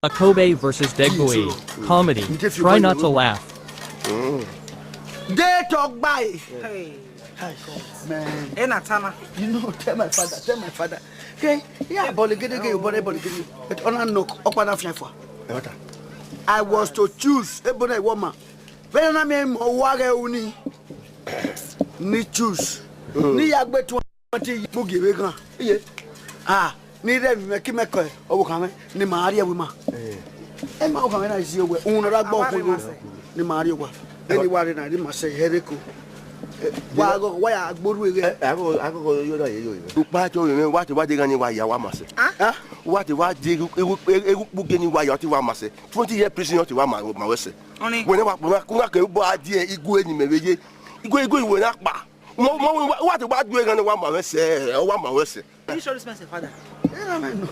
Akobe versus Degboi. Comedy. Try not to laugh. They talk by. Hey, Man. Enatana. You know, tell my father. Okay? Yeah, Boligidi. But on no, Okwana Fiafa. I was to choose a bonnet woman. When I mean, Wage Uni. Ni choose. Ni Yagbe 20 Boogie Vega. Ah, ni them make him a call. Oh, come, ni Maria Wima. And my woman, I see you were Unragbo. Ni Mario. Anyone I didn't say, Herico. Why I go with it? I go, you know, what they going to why you must say. What the white dig book any why you must say. 20-year prison to one my West. Whenever I go buy dear, you go in maybe you go with that bar. What about doing on one my say, or one my West? Are you sure this man's a father? Yeah, man.